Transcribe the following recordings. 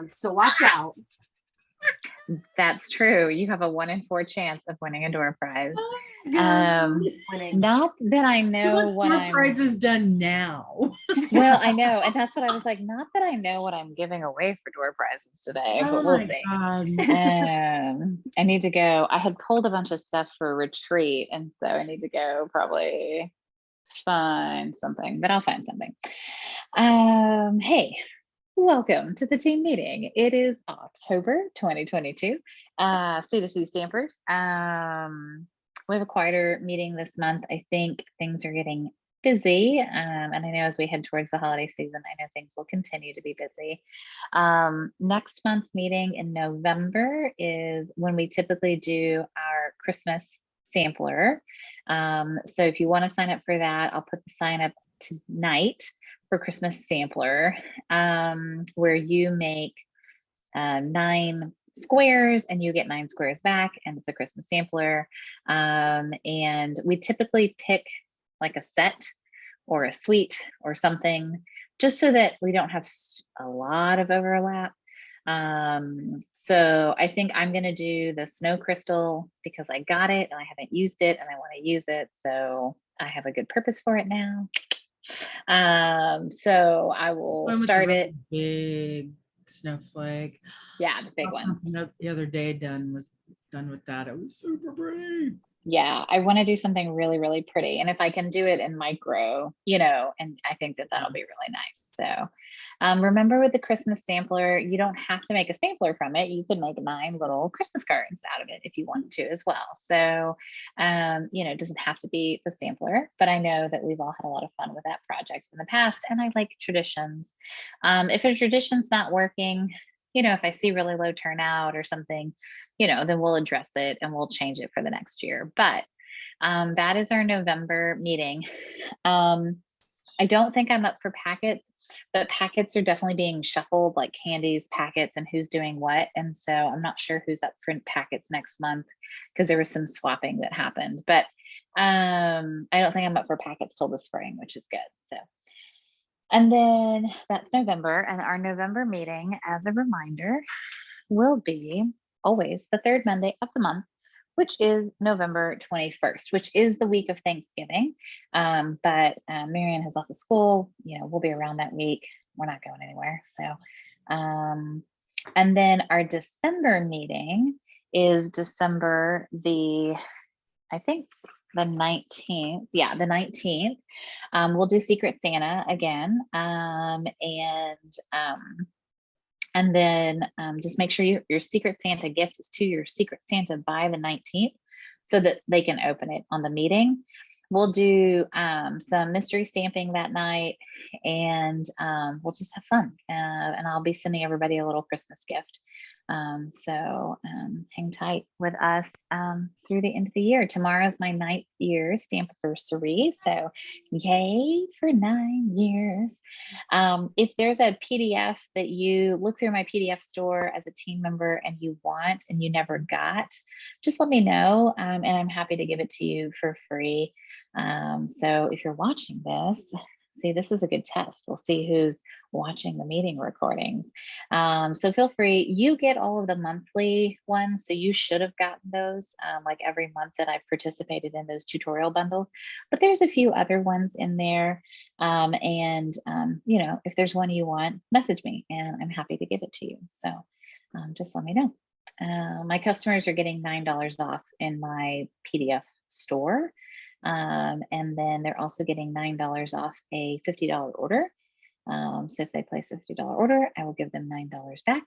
So watch out. That's true. You have a 1 in 4 chance of winning a door prize. Winning. Not that I know what door prize is done now. Well, I know, and that's what I was like. Not that I know what I'm giving away for door prizes today, but we'll see. I need to go. I had pulled a bunch of stuff for a retreat, and so I need to go probably find something, but I'll find something. Hey. Welcome to the team meeting. It is October 2022. C2C Stampers. We have a quieter meeting this month. I think things are getting busy. And I know as we head towards the holiday season, I know things will continue to be busy. Next month's meeting in November is when we typically do our Christmas sampler. So if you want to sign up for that, I'll put the sign up tonight for Christmas sampler, where you make 9 squares and you get 9 squares back, and it's a Christmas sampler. And we typically pick like a set or a suite or something, just so that we don't have a lot of overlap. So I think I'm going to do the snow crystal because I got it and I haven't used it and I want to use it. So I have a good purpose for it now. So I will start it. Big snowflake. Yeah, the big one. The other day done with that. It was super pretty. Yeah, I want to do something really, really pretty. And if I can do it in micro, and I think that that'll be really nice. So remember with the Christmas sampler, you don't have to make a sampler from it. You could make 9 little Christmas cards out of it if you want to as well. So, it doesn't have to be the sampler, but I know that we've all had a lot of fun with that project in the past, and I like traditions. If a tradition's not working, if I see really low turnout or something, then we'll address it and we'll change it for the next year. But that is our November meeting. I don't think I'm up for packets, but packets are definitely being shuffled, like candies, packets, and who's doing what. And so I'm not sure who's up for packets next month because there was some swapping that happened. But I don't think I'm up for packets till the spring, which is good. So. And then that's November, and our November meeting, as a reminder, will be always the 3rd Monday of the month, which is November 21st, which is the week of Thanksgiving. But Marianne has left the school, we'll be around that week. We're not going anywhere. So, and then our December meeting is December the 19th. Yeah, the 19th. We'll do Secret Santa again. And then just make sure your Secret Santa gift is to your Secret Santa by the 19th so that they can open it on the meeting. We'll do some mystery stamping that night, and we'll just have fun. And I'll be sending everybody a little Christmas gift. So hang tight with us through the end of the year. Tomorrow's my 9th year Stampiversary. So yay for 9 years. If there's a PDF that you look through my PDF store as a team member and you want and you never got, just let me know, and I'm happy to give it to you for free. So if you're watching this, see, this is a good test. We'll see who's watching the meeting recordings. So feel free. You get all of the monthly ones, so you should have gotten those like every month that I've participated in those tutorial bundles. But there's a few other ones in there. If there's one you want, message me and I'm happy to give it to you. So just let me know. My customers are getting $9 off in my PDF store. And then they're also getting $9 off a $50 order. So if they place a $50 order, I will give them $9 back.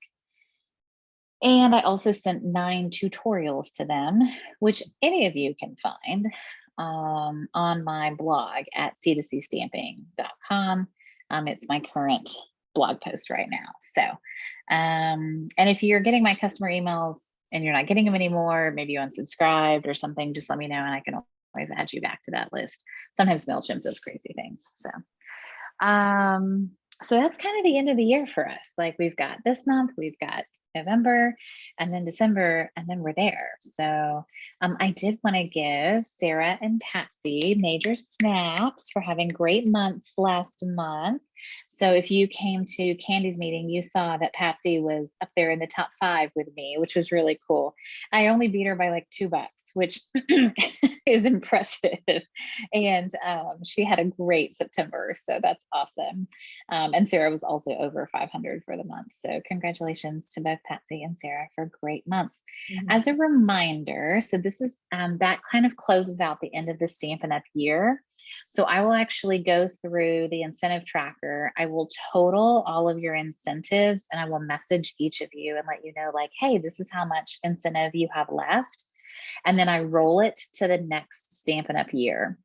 And I also sent 9 tutorials to them, which any of you can find on my blog at c2cstamping.com. It's my current blog post right now. So, and if you're getting my customer emails and you're not getting them anymore, maybe you unsubscribed or something, just let me know and I can always add you back to that list. Sometimes MailChimp does crazy things. So that's kind of the end of the year for us. Like we've got this month, we've got November, and then December, and then we're there. So I did want to give Sarah and Patsy major snaps for having great months last month. So if you came to Candy's meeting, you saw that Patsy was up there in the top 5 with me, which was really cool. I only beat her by like $2, which is impressive. And she had a great September, so that's awesome. And Sarah was also over 500 for the month. So congratulations to both Patsy and Sarah for great months. As a reminder, so this is that kind of closes out the end of the Stampin' Up! Year. So I will actually go through the incentive tracker. I will total all of your incentives and I will message each of you and let you know, like, hey, this is how much incentive you have left. And then I roll it to the next Stampin' Up! Year.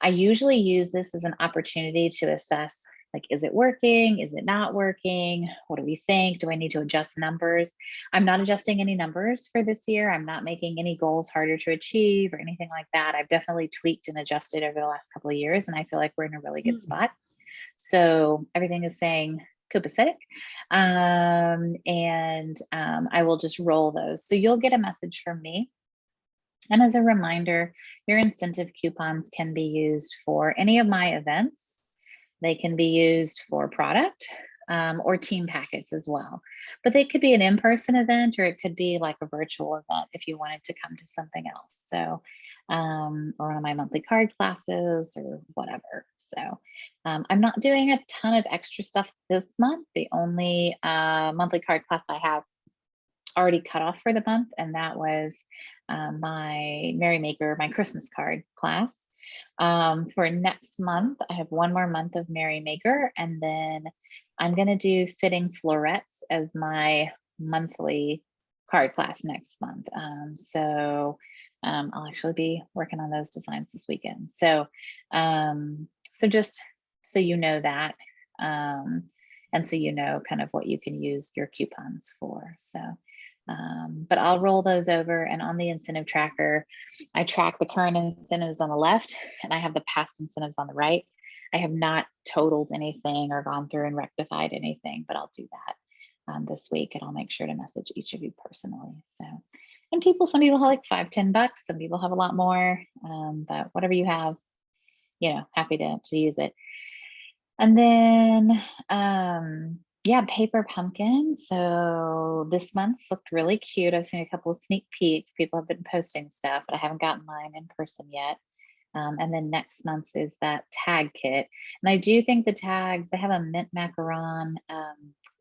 I usually use this as an opportunity to assess, like, is it working? Is it not working? What do we think? Do I need to adjust numbers? I'm not adjusting any numbers for this year. I'm not making any goals harder to achieve or anything like that. I've definitely tweaked and adjusted over the last couple of years, and I feel like we're in a really good spot. So everything is saying copacetic, and I will just roll those. So you'll get a message from me. And as a reminder, your incentive coupons can be used for any of my events. They can be used for product or team packets as well. But they could be an in-person event, or it could be like a virtual event if you wanted to come to something else. So, or one of my monthly card classes or whatever. So I'm not doing a ton of extra stuff this month. The only monthly card class I have already cut off for the month, and that was my Merry Maker, my Christmas card class. For next month, I have one more month of Merry Maker, and then I'm going to do fitting florets as my monthly card class next month. I'll actually be working on those designs this weekend. So just so you know that, and so you know kind of what you can use your coupons for. So but I'll roll those over, and on the incentive tracker, I track the current incentives on the left and I have the past incentives on the right. I have not totaled anything or gone through and rectified anything, but I'll do that this week, and I'll make sure to message each of you personally. So, and some people have like $5-10, some people have a lot more, but whatever you have, happy to use it. And then yeah, paper pumpkin. So this month's looked really cute. I've seen a couple of sneak peeks. People have been posting stuff, but I haven't gotten mine in person yet. And then next month's is that tag kit. And I do think the tags, they have a mint macaron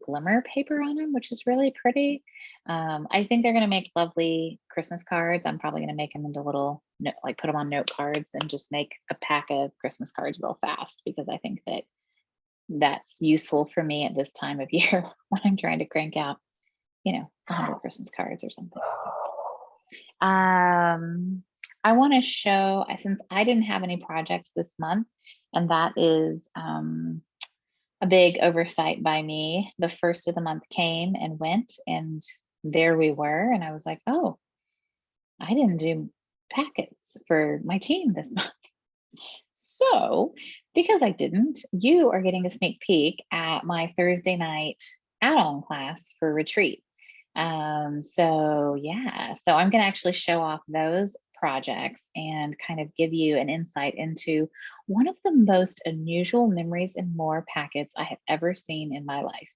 glimmer paper on them, which is really pretty. I think they're going to make lovely Christmas cards. I'm probably going to make them into little, like put them on note cards and just make a pack of Christmas cards real fast, because I think that that's useful for me at this time of year when I'm trying to crank out, 100 Christmas cards or something. So, I want to show, since I didn't have any projects this month, and that is a big oversight by me. The first of the month came and went, and there we were. And I was like, oh, I didn't do packets for my team this month. So because I didn't, you are getting a sneak peek at my Thursday night add-on class for retreat. So yeah, so I'm going to actually show off those projects and kind of give you an insight into one of the most unusual memories and more packets I have ever seen in my life.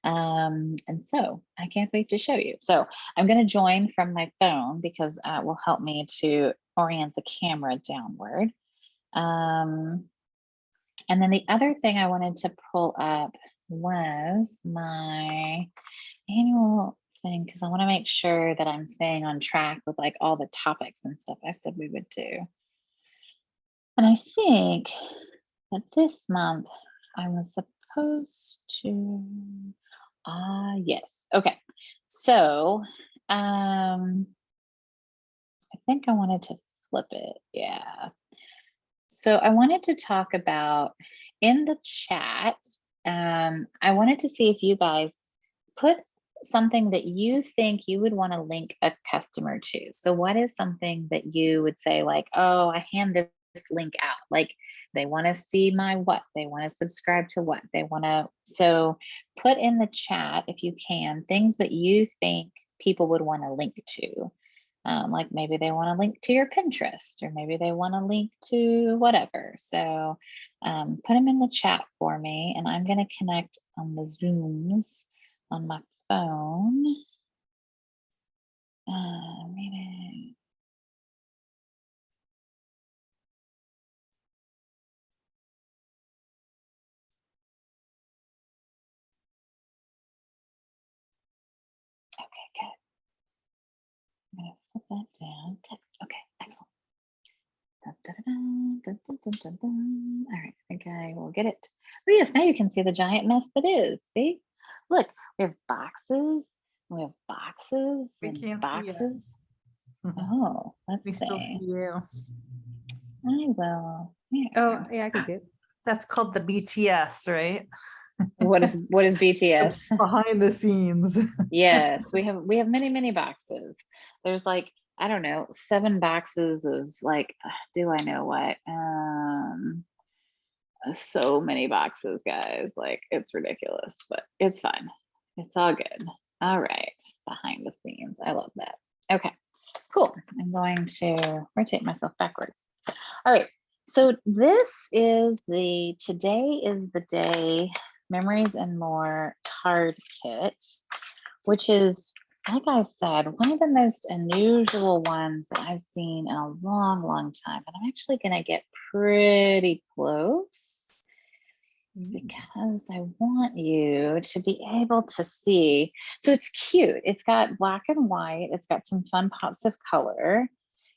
And so I can't wait to show you. So I'm going to join from my phone because it will help me to orient the camera downward. And then the other thing I wanted to pull up was my annual thing, because I want to make sure that I'm staying on track with like all the topics and stuff I said we would do. And I think that this month I was supposed to, yes. Okay. So, I think I wanted to flip it. Yeah. So I wanted to talk about in the chat, I wanted to see if you guys put something that you think you would want to link a customer to. So what is something that you would say like, oh, I hand this link out, like they want to see my what, they want to subscribe to what, they want to, so put in the chat if you can, things that you think people would want to link to. Like maybe they want to link to your Pinterest, or maybe they want to link to whatever. So Put them in the chat for me, and I'm going to connect on the Zooms on my phone. Meeting. Okay, good. I'm going to flip that down. Good. Okay, excellent. Dun, dun, dun, dun, dun, dun, dun, dun. All right, I think I will get it. Oh yes, now you can see the giant mess that is. See, look, we have boxes. We have boxes We and can't see it. boxes. Oh, let's We still see. see you. I will. Here. Oh, yeah, I can see it. That's called the BTS, right? What is BTS? Behind the scenes. Yes, we have many boxes. There's like, I don't know, 7 boxes of like, do I know what? So many boxes, guys. Like, it's ridiculous, but it's fine. It's all good. All right, behind the scenes. I love that. Okay, cool. I'm going to rotate myself backwards. All right, so today is the day Memories and More card kit, which is, like I said, one of the most unusual ones that I've seen in a long time. And I'm actually going to get pretty close because I want you to be able to see. So it's cute. It's got black and white. It's got some fun pops of color.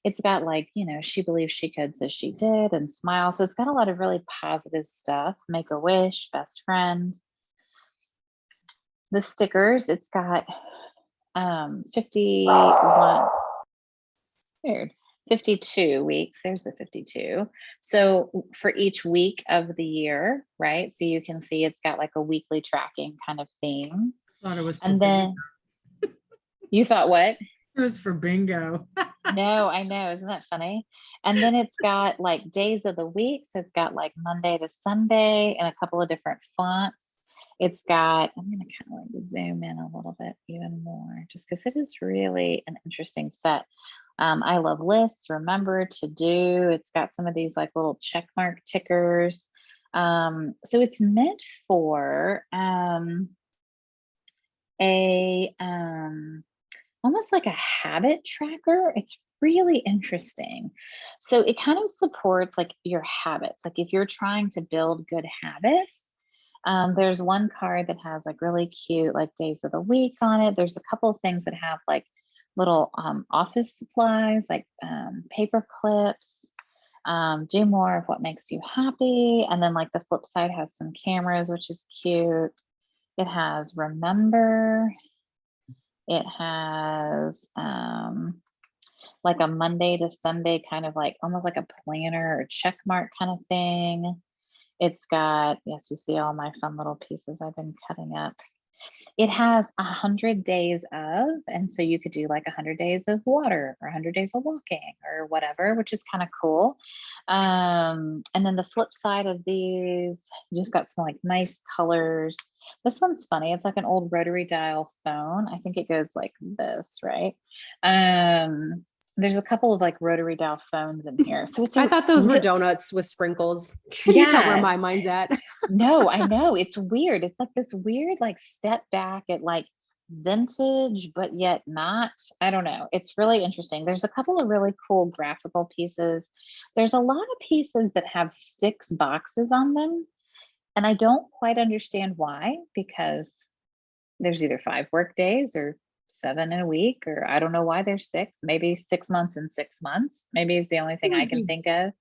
It's got like, you know, she believes she could, so she did, and smile. So it's got a lot of really positive stuff. Make a wish, best friend. The stickers, it's got 51, weird, 52 weeks. There's the 52. So for each week of the year, right? So you can see it's got like a weekly tracking kind of theme. Thought it was for And then bingo. you thought what? It was for bingo. No, I know. Isn't that funny? And then it's got like days of the week. So it's got like Monday to Sunday and a couple of different fonts. It's got, I'm going to kind of like zoom in a little bit even more just because it is really an interesting set. I love lists, remember, to do. It's got some of these like little check mark tickers. So it's meant for almost like a habit tracker. It's really interesting. So it kind of supports like your habits. Like if you're trying to build good habits, there's one card that has like really cute like days of the week on it. There's a couple of things that have like little office supplies, like paper clips, do more of what makes you happy. And then like the flip side has some cameras, which is cute. It has remember. It has like a Monday to Sunday kind of like almost like a planner or check mark kind of thing. It's got, yes, you see all my fun little pieces I've been cutting up. It has 100 days of, and so you could do like 100 days of water or 100 days of walking or whatever, which is kind of cool. And then the flip side of these, you just got some like nice colors. This one's funny. It's like an old rotary dial phone. I think it goes like this, right? There's a couple of like rotary dial phones in here. So it's I thought those were donuts with sprinkles. Can you tell where my Yes. mind's at? No, I know. It's weird. It's like this weird like step back at like vintage, but yet not. I don't know. It's really interesting. There's a couple of really cool graphical pieces. There's a lot of pieces that have 6 boxes on them. And I don't quite understand why, because there's either 5 work days or 7 in a week, or I don't know why there's 6, maybe 6 months and 6 months. Maybe it's the only thing I can think of.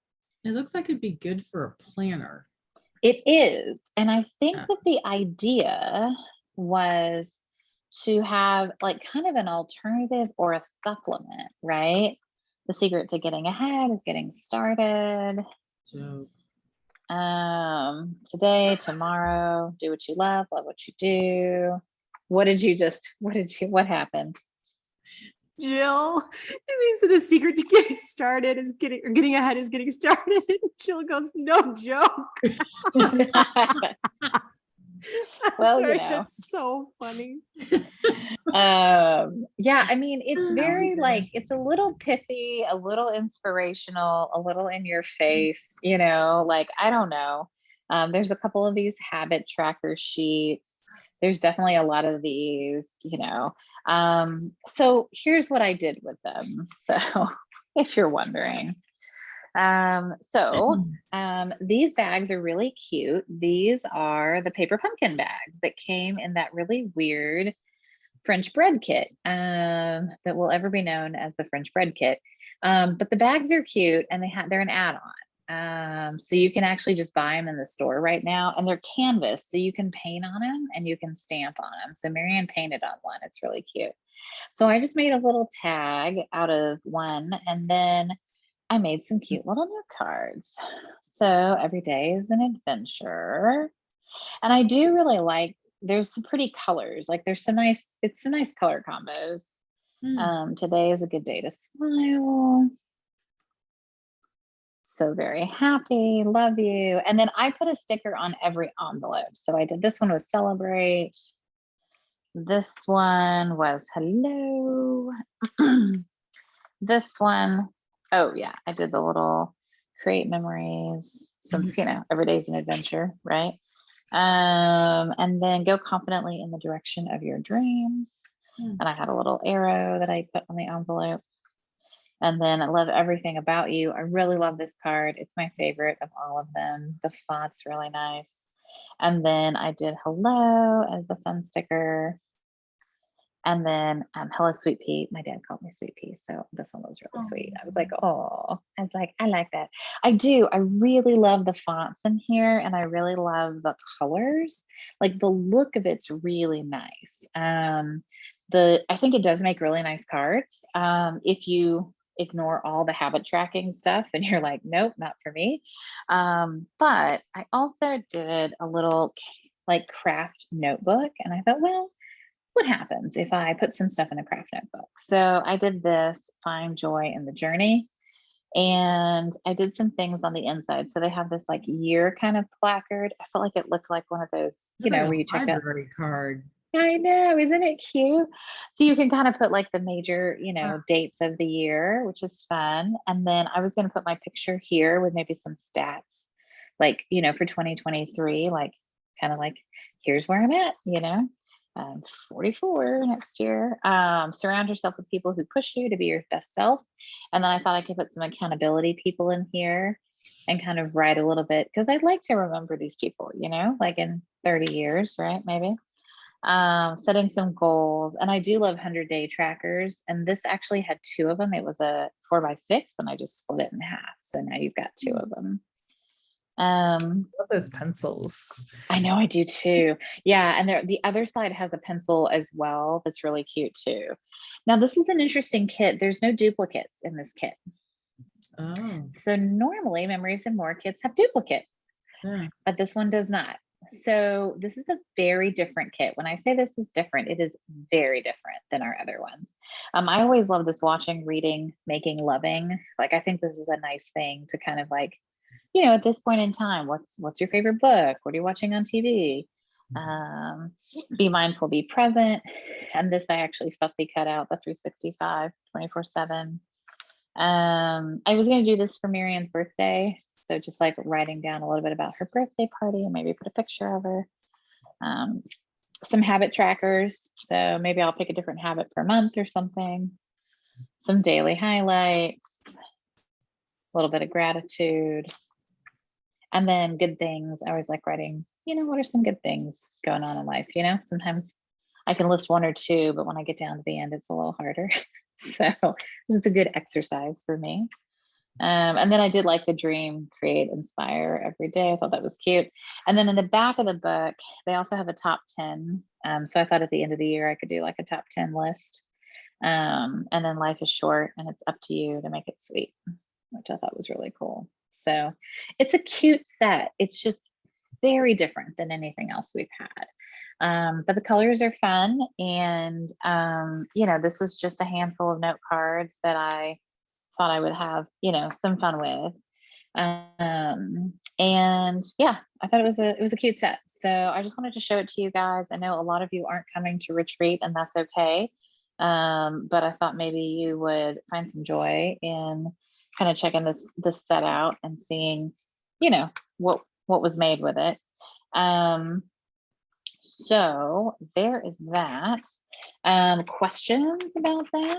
It looks like it'd be good for a planner. It is. And I think Yeah. that the idea was to have like kind of an alternative or a supplement, right? The secret to getting ahead is getting started. So Today, tomorrow, do what you love what you do. What happened? Jill, it means the secret to getting started is getting ahead is getting started. And Jill goes, no joke. Well, Sorry, you know. that's so funny. Yeah, I mean, it's Oh, very like, goodness. it's a little pithy, a little inspirational, a little in your face, you know, like, I don't know. There's a couple of these habit tracker sheets. There's definitely a lot of these, you know. So here's what I did with them. So if you're wondering. These bags are really cute. These are the paper pumpkin bags that came in that really weird French bread kit that will ever be known as the French bread kit. But the bags are cute and they're an add-on. So you can actually just buy them in the store right now, and they're canvas, so you can paint on them and you can stamp on them. So Marianne painted on one. It's really cute. So I just made a little tag out of one, and then I made some cute little note cards. So every day is an adventure. And I do really like, there's some pretty colors. Like there's some nice, it's some nice color combos. Today is a good day to smile. So very happy, love you. And then I put a sticker on every envelope. So I did, this one was celebrate. This one was hello. This one, oh yeah, I did the little create memories, since you know, every day's an adventure, right? And then go confidently in the direction of your dreams. And I had a little arrow that I put on the envelope. And then I love everything about you. I really love this card. It's my favorite of all of them. The font's really nice. And then I did hello as the fun sticker. And then hello, sweet pea. My dad called me sweet pea. So this one was really sweet. I was like, oh, I was like, I like that. I do. I really love the fonts in here, and I really love the colors. Like the look of it's really nice. I think it does make really nice cards. If you ignore all the habit tracking stuff and you're like, nope, not for me. But I also did a little like craft notebook, and I thought, well, what happens if I put some stuff in a craft notebook? So I did this, find joy in the journey. And I did some things on the inside. So they have this like year kind of placard. I felt like it looked like one of those, you know, where you check out. Library card. I know, isn't it cute? So you can kind of put like the major, you know, dates of the year, which is fun. And then I was going to put my picture here with maybe some stats, like, you know, for 2023, like kind of like, here's where I'm at, you know. 44 next year. Surround yourself with people who push you to be your best self. And then I thought I could put some accountability people in here and kind of write a little bit, because I'd like to remember these people, you know, like in 30 years, right? Maybe. Setting some goals. And I do love 100-day trackers. And this actually had 2 of them. It was a 4x6, and I just split it in half. So now you've got 2 of them. Love those pencils. I know, I do too. Yeah, and the other side has a pencil as well that's really cute too. Now this is an interesting kit. There's no duplicates in this kit. Oh, So normally Memories and More kits have duplicates, yeah. but this one does not. So this is a very different kit. When I say this is different, it is very different than our other ones. I always love this watching, reading, making, loving. Like I think this is a nice thing to kind of like, you know, at this point in time, what's your favorite book? What are you watching on TV? Be mindful, be present. And this I actually fussy cut out the 365, 24/7. I was going to do this for Marianne's birthday. So just like writing down a little bit about her birthday party and maybe put a picture of her. Some habit trackers. So maybe I'll pick a different habit per month or something. Some daily highlights, a little bit of gratitude. And then good things. I always like writing, you know, what are some good things going on in life? You know, sometimes I can list 1 or 2, but when I get down to the end, it's a little harder. So this is a good exercise for me. And then I did like the dream, create, inspire every day. I thought that was cute. And then in the back of the book, they also have a top 10. So I thought at the end of the year, I could do like a top 10 list. And then life is short and it's up to you to make it sweet, which I thought was really cool. So it's a cute set. It's just very different than anything else we've had. But the colors are fun. And, you know, this was just a handful of note cards that I thought I would have, you know, some fun with. And yeah, I thought it was a cute set. So I just wanted to show it to you guys. I know a lot of you aren't coming to retreat, and that's okay. But I thought maybe you would find some joy in kind of checking this set out and seeing, you know, what was made with it. So there is that. Questions about that?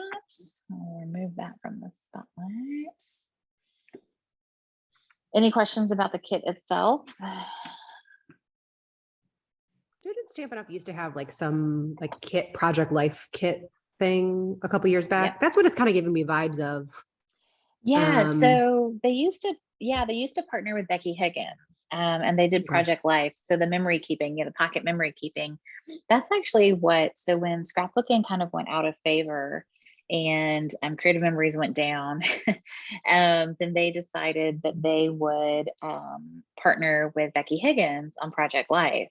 I'll remove that from the spotlight. Any questions about the kit itself? Didn't Stampin' Up used to have like some like kit project life kit thing a couple years back? Yep. That's what it's kind of giving me vibes of. Yeah, so they used to partner with Becky Higgins, and they did Okay. Project Life. So the memory keeping, the pocket memory keeping, that's actually so when scrapbooking kind of went out of favor and creative memories went down, then they decided that they would partner with Becky Higgins on Project Life.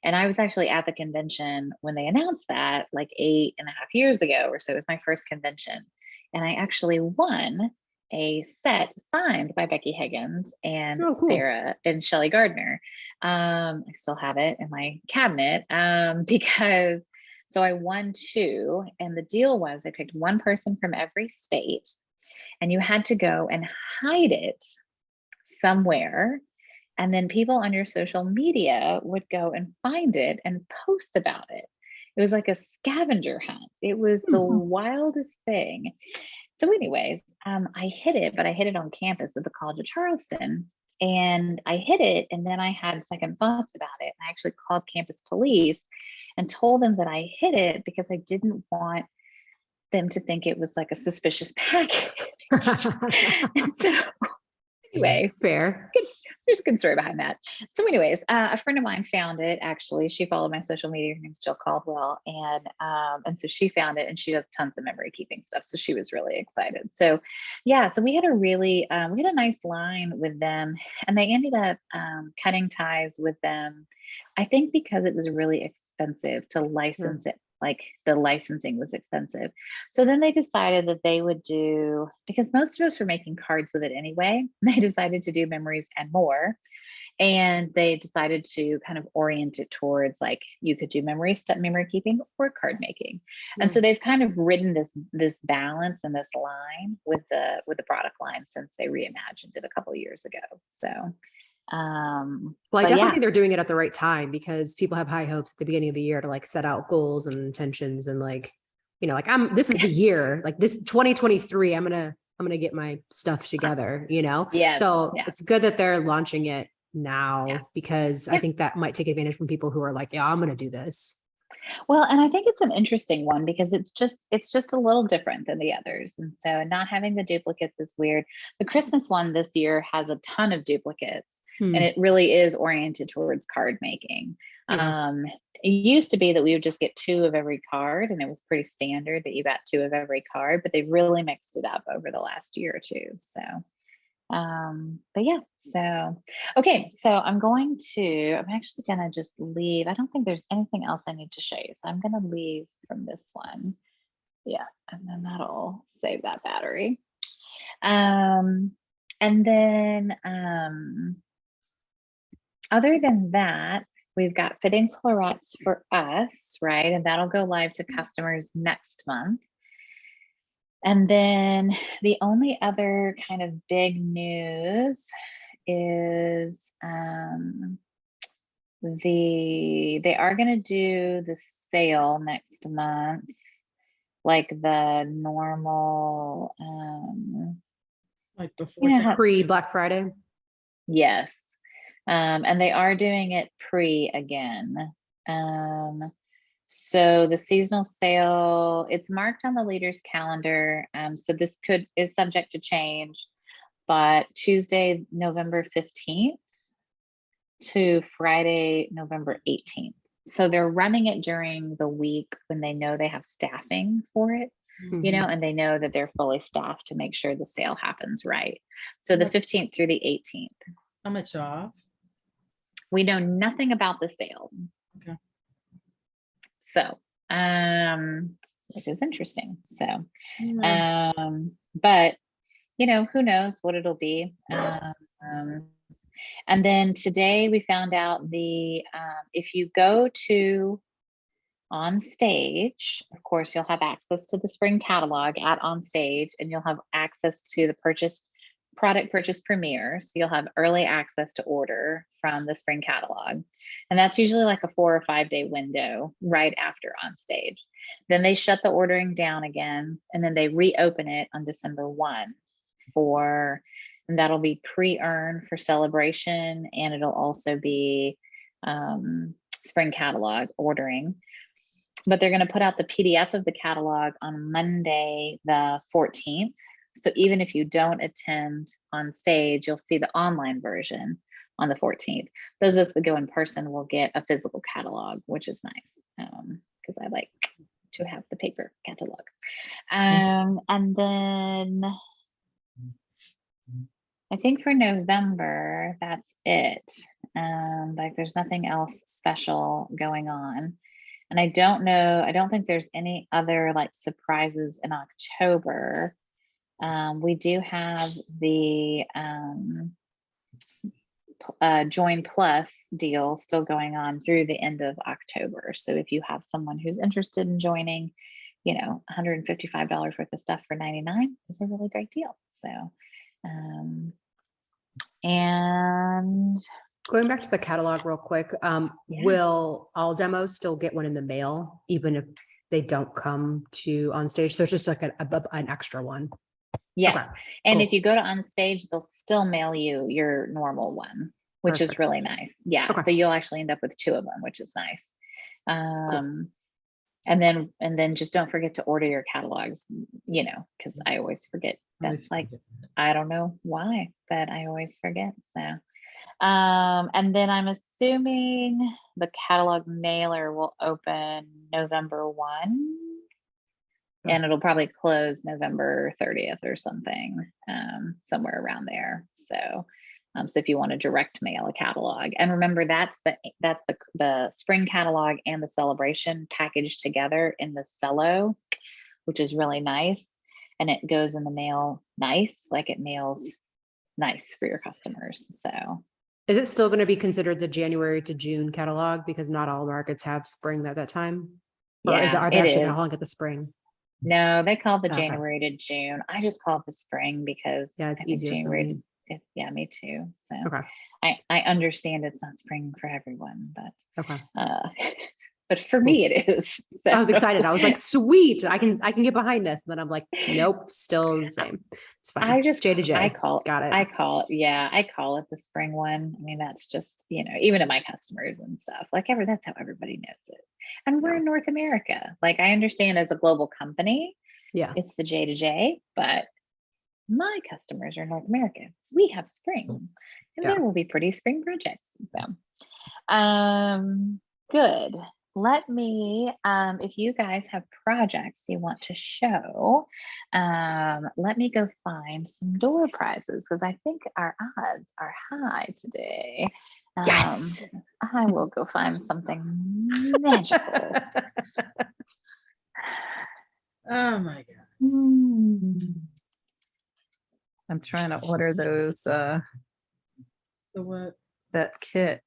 And I was actually at the convention when they announced that, like 8.5 years ago or so. It was my first convention. And I actually won a set signed by Becky Higgins and cool. Sarah and Shelley Gardner. I still have it in my cabinet because so I won 2, and the deal was they picked one person from every state, and you had to go and hide it somewhere. And then people on your social media would go and find it and post about it. It was like a scavenger hunt. It was the wildest thing. So anyways, I hid it, but I hid it on campus at the College of Charleston. And I hid it, and then I had second thoughts about it. I actually called campus police and told them that I hid it because I didn't want them to think it was like a suspicious package. And so anyways, fair. There's a good story behind that. So anyways, a friend of mine found it. Actually, she followed my social media. Her name's Jill Caldwell. And so she found it, and she does tons of memory keeping stuff. So she was really excited. So yeah, so we had a nice line with them, and they ended up cutting ties with them. I think because it was really expensive to license it. Like the licensing was expensive. So then they decided that they would do, because most of us were making cards with it anyway, they decided to do memories and more. And they decided to kind of orient it towards like you could do memory keeping or card making. And so they've kind of ridden this balance and this line with the product line since they reimagined it a couple of years ago. So well, I definitely think they're doing it at the right time because people have high hopes at the beginning of the year to like set out goals and intentions and like, you know, like this is the year, like this 2023, I'm gonna get my stuff together, you know? Yes, so yeah. It's good that they're launching it now because I think that might take advantage from people who are like, yeah, I'm gonna do this. Well, and I think it's an interesting one because it's just a little different than the others. And so not having the duplicates is weird. The Christmas one this year has a ton of duplicates. And it really is oriented towards card making. It used to be that we would just get 2 of every card, and it was pretty standard that you got 2 of every card, but they've really mixed it up over the last year or 2. So, but yeah, so, okay. So I'm actually going to just leave. I don't think there's anything else I need to show you. So I'm going to leave from this one. Yeah. And then that'll save that battery. And then, other than that, we've got fitting florets for us, right? And that'll go live to customers next month. And then the only other kind of big news is they are going to do the sale next month, like the normal, like before pre-Black Friday. Yes. And they are doing it pre again. So the seasonal sale, it's marked on the leader's calendar. So this is subject to change, but Tuesday, November 15th to Friday, November 18th. So they're running it during the week when they know they have staffing for it, you know, and they know that they're fully staffed to make sure the sale happens right. So the 15th through the 18th. How much off? We know nothing about the sale. Okay. So, which is interesting. So, but you know, who knows what it'll be. And then today we found out if you go to OnStage, of course, you'll have access to the spring catalog at OnStage, and you'll have access to the product purchase premiere. So you'll have early access to order from the spring catalog. And that's usually like a 4 or 5 day window right after OnStage. Then they shut the ordering down again, and then they reopen it on December 1 and that'll be pre-earned for celebration. And it'll also be spring catalog ordering. But they're going to put out the PDF of the catalog on Monday, the 14th. So even if you don't attend OnStage, you'll see the online version on the 14th. Those of us that go in person will get a physical catalog, which is nice because I like to have the paper catalog. And then I think for November, that's it. Like there's nothing else special going on. And I don't think there's any other like surprises in October. We do have the Join Plus deal still going on through the end of October. So if you have someone who's interested in joining, $155 worth of stuff for $99 is a really great deal. So, and going back to the catalog real quick, will all demos still get one in the mail, even if they don't come to OnStage? So it's just like an extra one. Yes. Okay, And cool. if you go to OnStage, they'll still mail you your normal one, which is really nice. Yeah. Okay. So you'll actually end up with 2 of them, which is nice. Cool. And then just don't forget to order your catalogs, because I always forget. That's I don't know why, but I always forget. So, and then I'm assuming the catalog mailer will open November 1. And it'll probably close November 30th or something, somewhere around there. So, so if you want to direct mail a catalog, and remember that's the spring catalog and the celebration packaged together in the cello, which is really nice, and it goes in the mail nice, like it mails nice for your customers. So, is it still going to be considered the January to June catalog because not all markets have spring at that time? Or are they actually calling it the spring? No, they call it the January to June. I just call it the spring because it's easier. January. Me too. So I understand it's not spring for everyone, but but for me it is. So I was excited. I was like, sweet, I can get behind this. And then I'm like, nope, still the same. It's fine. I just J to J. I call it the spring one. I mean, that's just, even to my customers and stuff, that's how everybody knows it. And we're in North America. Like, I understand as a global company, it's the J to J, but my customers are North America. We have spring, and there will be pretty spring projects. So, good. Let me, if you guys have projects you want to show, let me go find some door prizes because I think our odds are high today. Yes. I will go find something magical. Oh my God. I'm trying to order those, The what? that kit,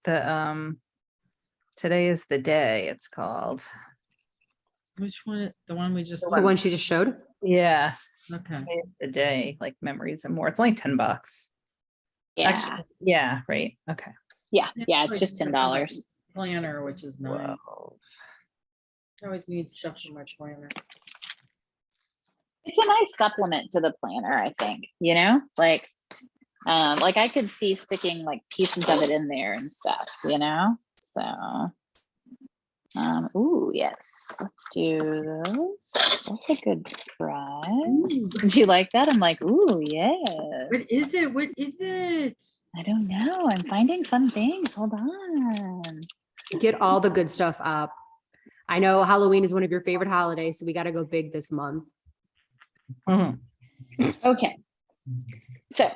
Today is the Day, it's called. Which one? The one we just. The one she just showed? Yeah. Okay. Today is the Day, like memories and more. It's only $10. Yeah. Actually, yeah, right. Okay. Yeah. It's just $10. Planner, which is nice. Whoa. I always need stuff for my planner. It's a nice supplement to the planner, I think, like I could see sticking like pieces of it in there and stuff, so ooh, yes, let's do those. That's a good prize. Did you like that? I'm like, ooh, yes. What is it? I don't know, I'm finding fun things. Hold on. Get all the good stuff up. I know Halloween is one of your favorite holidays, so we got to go big this month. Okay, so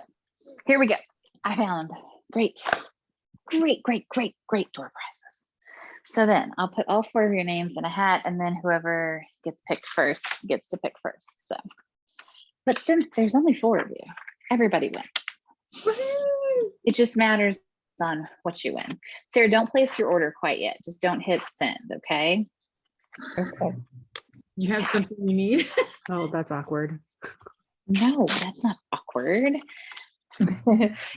here we go. I found great door prizes. So then I'll put all 4 of your names in a hat, and then whoever gets picked first gets to pick first. So, but since there's only 4 of you, everybody wins. It just matters on what you win. Sarah, don't place your order quite yet. Just don't hit send, okay? Okay. You have something you need? Oh, that's awkward. No, that's not awkward.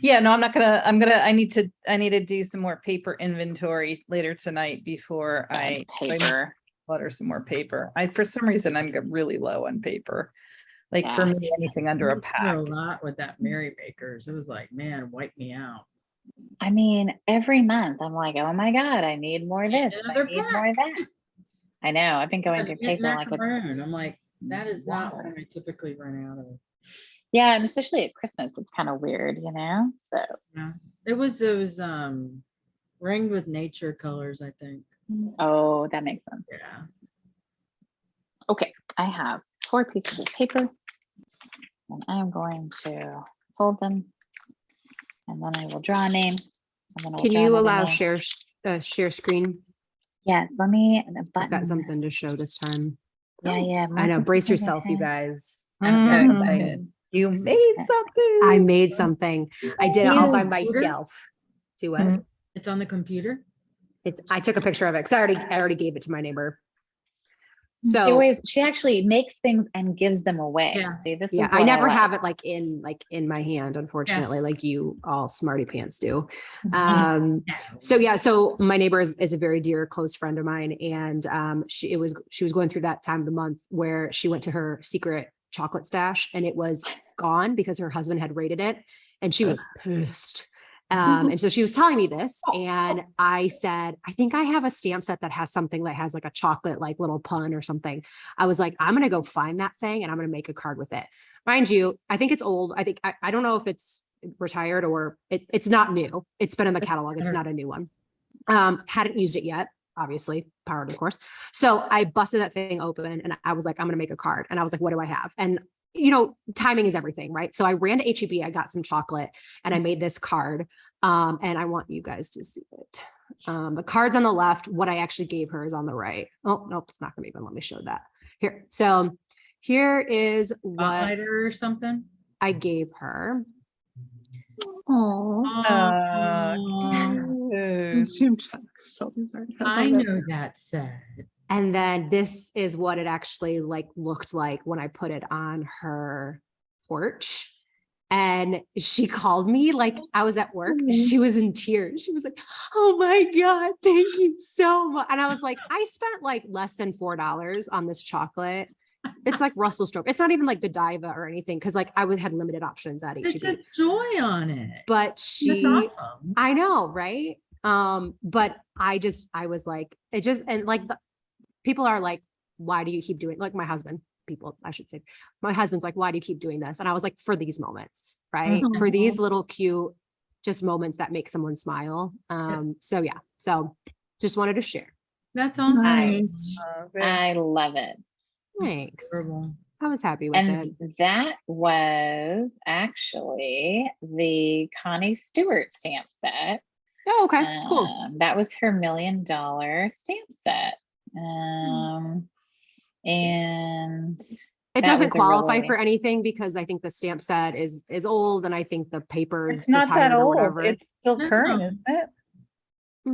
Yeah, no, I'm not gonna, I need to do some more paper inventory later tonight before I Paper. order some more paper. For some reason, I'm really low on paper. Like for Yeah. me, anything under a There pack. a lot with that Mary Makers. It was like, man, wipe me out. I mean, every month I'm like, oh my God, I need more of this. I Another need more of that. I know. I've been going through Mint paper like it's macaroon. I'm like, that is not what water. I typically run out of. Yeah, and especially at Christmas, it's kind of weird, you know? So Yeah. It was those ringed with nature colors, I think. oh, that makes sense. Yeah. Okay, I have 4 pieces of paper and I'm going to fold them and then I will draw a name. And then I'll Can draw you another allow name. share screen? Yes, let me the I've got button. something to show this time. Yeah, yeah. I know. mark Brace the thing yourself, you ahead. guys. I'm so Mhm. excited. You made something. I made something. I did it all by You- myself. Do what? Mhm. It's on the computer. I took a picture of it because I already gave it to my neighbor. She So always, she actually makes things and gives them away. Yeah. See, this yeah, is I what never like. have it like in my hand, unfortunately, like you all smarty pants do. Mhm. So yeah, so my neighbor is a very dear close friend of mine, and she was going through that time of the month where she went to her secret chocolate stash and it was gone because her husband had raided it, and she was pissed. And so she was telling me this, and I said, I think I have a stamp set that has something that has like a chocolate, like little pun or something. I was like, I'm going to go find that thing and I'm going to make a card with it. Mind you, I think it's old. I think, I don't know if it's retired or it's not new. It's been in the catalog. It's not a new one. Hadn't used it yet, obviously, powered, of course. So I busted that thing open and I was like, I'm going to make a card. And I was like, what do I have? And you know, timing is everything, right? So I ran to HEB, I got some chocolate and I made this card. And I want you guys to see it. The card's on the left. What I actually gave her is on the right. Oh, nope, it's not gonna even let me show that. Here. So here is what Spotlighter or something. I gave her. Oh, I know that set. And then this is what it actually like looked like when I put it on her porch. And she called me like I was at work. She was in tears. She was like, oh my God, thank you so much. And I was like, I spent like less than $4 on this chocolate. It's like Russell Stroke. It's not even like Godiva or anything because like I had limited options at It's HEB. a joy on it. But That's awesome. I know, right? But I was like, it just, and like people are like, why do you keep doing, like my husband, I should say, my husband's like, why do you keep doing this? And I was like, for these moments, right? For these little cute, just moments that make someone smile. So yeah, so just wanted to share. That's awesome. nice. I love it. Thanks. Adorable. I was happy with it. And that was actually the Connie Stewart stamp set. Oh, okay, cool. That was her $1 million stamp set. And It that doesn't was a qualify really- for anything because I think the stamp set is old and I think the paper is It's not that retired or old. whatever. It's still No. current, isn't it?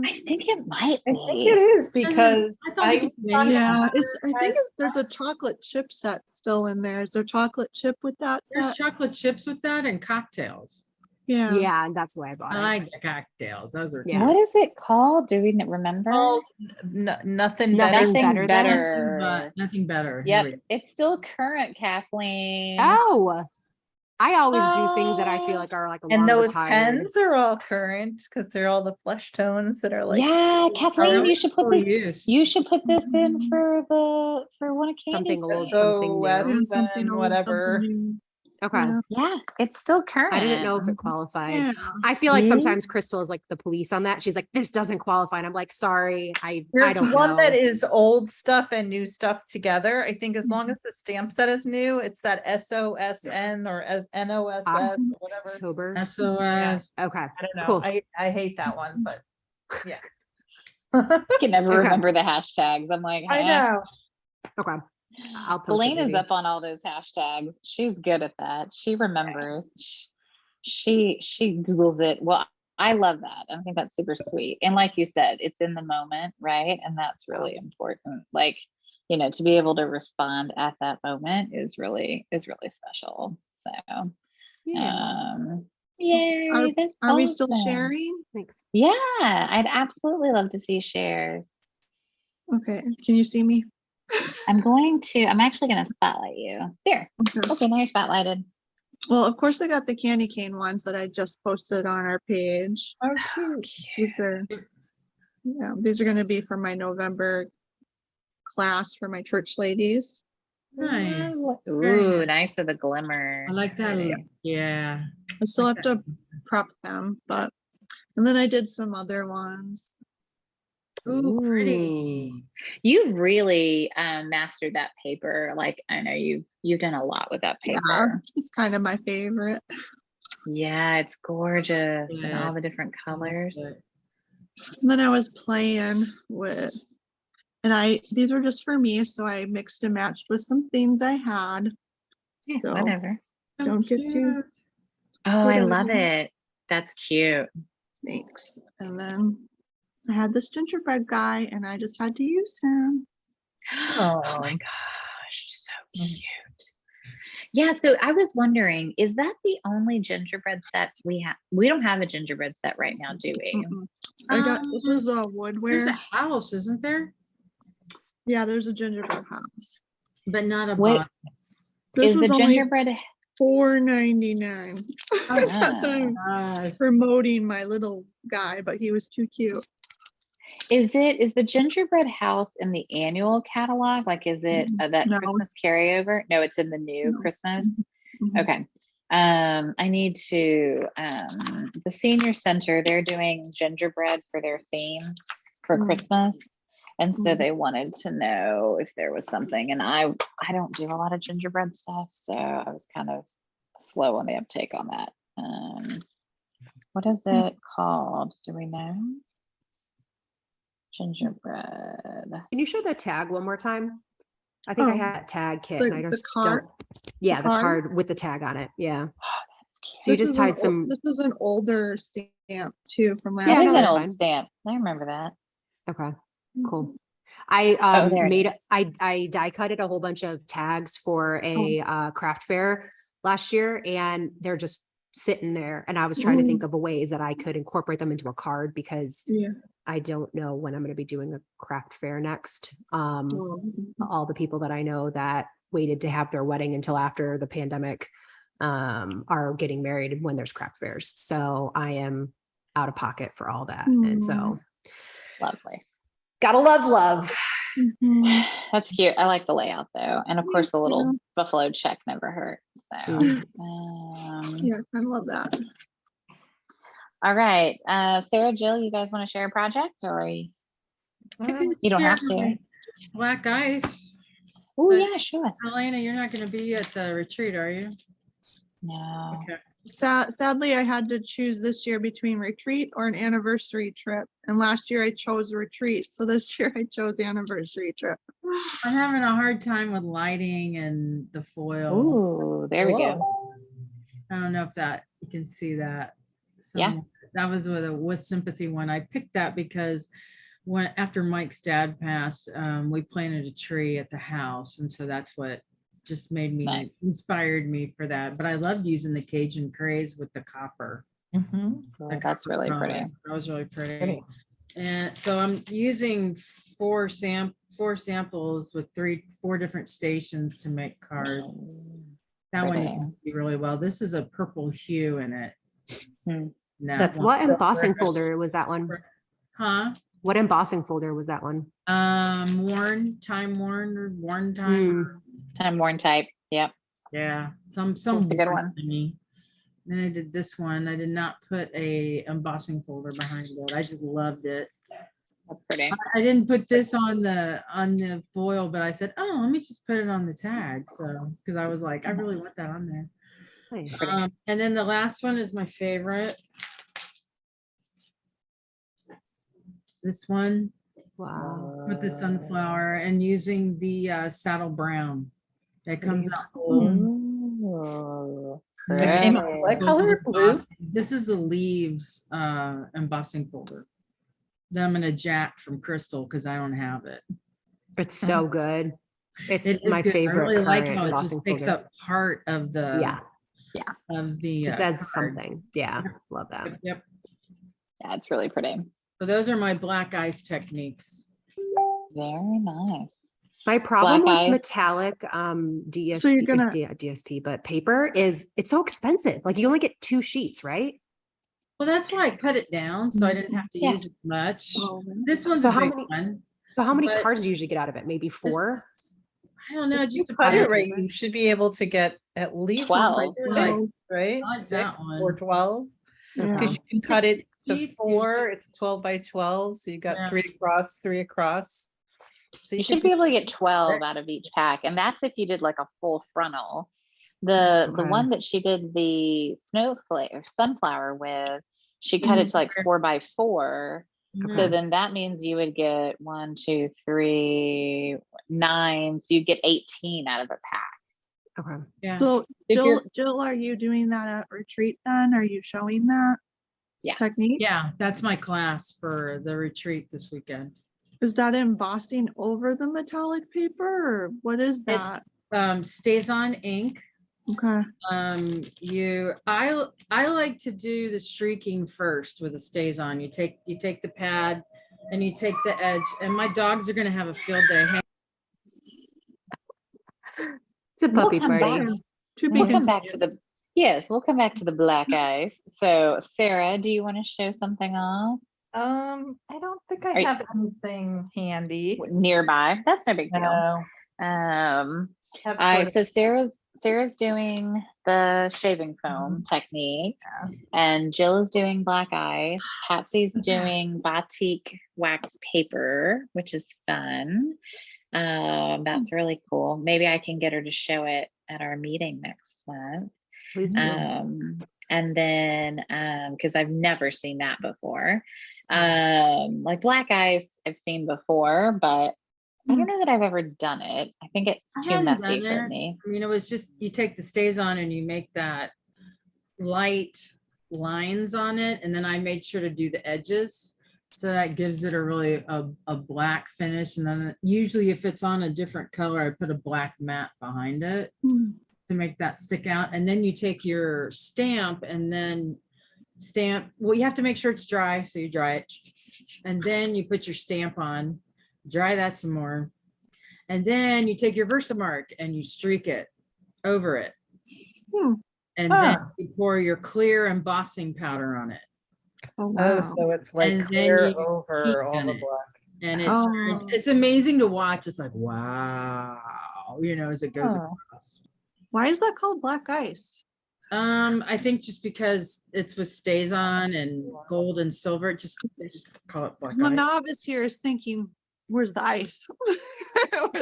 I think it might I be. think it is because I thought we could do anything. Yeah, I think there's a chocolate chip set still in there. Is there chocolate chip with that There's set? chocolate chips with that and cocktails. Yeah. Yeah, and that's why I bought I it. like the cocktails. Those are Yeah. What is it called? Do we remember? Called nothing Nothing better. Nothing's better than- better. nothing better. Here we Yep, go. it's still current, Kathleen. Oh, I always do things that I feel like are like a And long those retired. pens are all current because they're all the flesh tones that are like. Yeah, Kathleen, you should put Full this. use. You should put this in for one of Candy's. Something old, things. something SOS new. Yeah, something and old, whatever. something new. Okay. Yeah. Yeah, it's still current. I didn't know if it qualified. Yeah. I feel like See? sometimes Crystal is like the police on that. She's like, this doesn't qualify. And I'm like, sorry, I There's don't one know. that is old stuff and new stuff together. I think as long as the stamp set is new, it's that SOSN or NOSS or whatever. October. SOS. Okay. I don't know. Cool. I hate that one, but yeah. I can never Okay. remember the hashtags. I'm like, I know. Okay. I'll post it Elaine is maybe. up on all those hashtags. She's good at that. She remembers. She Googles it. Well, I love that. I think that's super sweet. And like you said, it's in the moment, right? And that's really important. Like, you know, to be able to respond at that moment is really special. So Yeah. yay, that's Are we still awesome. sharing? Thanks. Yeah, I'd absolutely love to see shares. Okay, can you see me? I'm actually gonna spotlight you. There. Okay. Okay, now you're spotlighted. Well, of course, I got the candy cane ones that I just posted on our page. Oh, cute. These are, yeah, these are going to be for my November class for my church ladies. Nice. Very Ooh, nice. nice with the glimmer. I like that. Pretty. Yeah. I still Like have to prep them, but, and then I did some other ones. Ooh, pretty. Ooh. You've really mastered that paper. Like I know you've done a lot with that Yeah, paper. it's kind of my favorite. Yeah, it's gorgeous and all Good. the different colors. Good. And then I was playing with, and these were just for me, so I mixed and matched with some themes I had. Yeah, So whatever. So don't get too. cute. Oh, I Put love it in. it. That's cute. Thanks. And then I had this gingerbread guy, and I just had to use him. Oh my gosh, so cute. Yeah, so I was wondering, is that the only gingerbread set we have? We don't have a gingerbread set right now, do we? Mm-mm. I got this was a There's woodware. a house, isn't there? Yeah, there's a gingerbread house. But not a What box. This is the was only gingerbread? $4.99. I thought that I'm Gosh. promoting my little guy, but he was too cute. Is the gingerbread house in the annual catalog? Like, is it that No. Christmas carryover? No, it's in the new No. Christmas. Mhm. Okay. I need to, the senior center, they're doing gingerbread for their theme for Mm. Christmas. And so Mm. they wanted to know if there was something, and I don't do a lot of gingerbread stuff. So I was kind of slow on the uptake on that. What is it called? Do we know? Gingerbread. Can you show the tag one more time? I think I Oh, had that tag kit and I the just card? don't. Yeah, the card? card with the tag on it. Yeah. That's cute. So you just tied some. This is an older stamp too from last Yeah, That is no, an that's old fine. stamp. I remember that. Okay, Mhm. cool. I Oh, there it made is. I die cutted a whole bunch of tags for a craft fair last year, and they're just sitting there. And I was trying to think of a ways that I could incorporate them into a card because Yeah. I don't know when I'm going to be doing a craft fair next. Mhm. All the people that I know that waited to have their wedding until after the pandemic are getting married when there's craft fairs. So I am out of pocket for all that. And so Lovely. gotta love. Mhm. That's cute. I like the layout though. And of course, the Thank little you. buffalo check never hurt. So, Yeah, I love that. all right. Sarah, Jill, you guys want to share a project or you don't have to? Black ice. Oh, But- yeah, sure. Elena, you're not going to be at the retreat, are you? No. Okay. Sadly, I had to choose this year between retreat or an anniversary trip. And last year I chose retreat. So this year I chose anniversary trip. I'm having a hard time with lighting and the foil. Ooh, there we go. I don't know if that you can see that. Yeah. That was with sympathy one. I picked that because after Mike's dad passed, we planted a tree at the house, and so that's what just made me Nice. inspired me for that. But I loved using the Cajun craze with the copper. Oh, that's copper really color. pretty. That was really pretty. Pretty. And so I'm using four samples with four different stations to make cards. That one you Pretty. can see really well. This is a purple hue in it. Hmm. That one. What embossing folder was that one? Huh? What embossing folder was that one? Time worn time. Time worn type. Yep. Yeah, some That's a good worn one. to me. Then I did this one. I did not put a embossing folder behind it. I just loved it. That's pretty. I didn't put this on the foil, but I said, oh, let me just put it on the tag. So, because I was like, I really want that on there. Nice. And then the last one is my favorite. This one Wow. with the sunflower and using the saddle brown. That comes out gold. Ooh. Yeah. came out what Gold color? Blue? embossing. This is the leaves embossing folder that I'm gonna jack from Crystal because I don't have it. It's so good. It's It is my good. I favorite really like current how it embossing just picks folder. up part of the Yeah, of the just adds card. something. Yeah, love that. Yep. Yeah, it's really pretty. So those are my black ice techniques. Very nice. My problem Black with ice. metallic DSP, So you're gonna- DSP, but paper is it's so expensive. Like you only get 2 sheets, right? Well, that's why I cut it down so I didn't have to Yeah. use as much. Oh, This one's So a how big many- one. So how many But cards do you usually get out of it? Maybe This 4? is- I don't know, If you just cut it about right, you should be able to get at least 12. Right. right? I like that 6 one. or 12. Yeah. Because you can cut it to Sheets 4, it's 12 by 12, so you got Yeah. 3 across, 3 across. So You can should be able to get 12 out of each pack. And that's if you did like a full frontal. The Okay. one that she did the snowflake or sunflower with, she cut it to like 4 by 4. So Okay. then that means you would get 1, 2, 3, 9. So you get 18 out of a pack. Okay. Yeah. So If you're- Jill, are you doing that at retreat then? Are you showing that? Yeah. Technique? Yeah, that's my class for the retreat this weekend. Is that embossing over the metallic paper or what is that? It's stays on ink. Okay. I like to do the streaking first with the stays on. You take the pad and you take the edge, and my dogs are gonna have a field day. It's a puppy come party. back. To be We'll come back continued. to we'll come back to the black ice. So Sarah, do you want to show something off I don't think I Are you- have anything handy. nearby? That's no big deal. No. So Sarah's doing the shaving foam technique, and Jill is doing black ice. Patsy's doing batik wax paper, which is fun. That's really cool. Maybe I can get her to show it at our meeting next month. Please do. And then because I've never seen that before. Like black ice I've seen before, but I don't know that I've ever done it. I think it's I too hadn't messy done for it. me. I mean, it was just, you take the stays on and you make that light lines on it. And then I made sure to do the edges. So that gives it a really a black finish. And then usually if it's on a different color, I put a black matte behind it to make that stick out. And then you take your stamp and then well, you have to make sure it's dry. So you dry it and then you put your stamp on, dry that some more. And then you take your Versamark and you streak it over it. And then you pour your clear embossing powder on it. Oh, Oh, wow. so it's like And then clear you over heat all on the it. black. And Oh. it's amazing to watch. It's like, wow, as it goes Oh. across. Why is that called black ice? I think just because it's with stays on and gold and silver, they just call it black 'Cause the ice. novice here is thinking, where's the ice?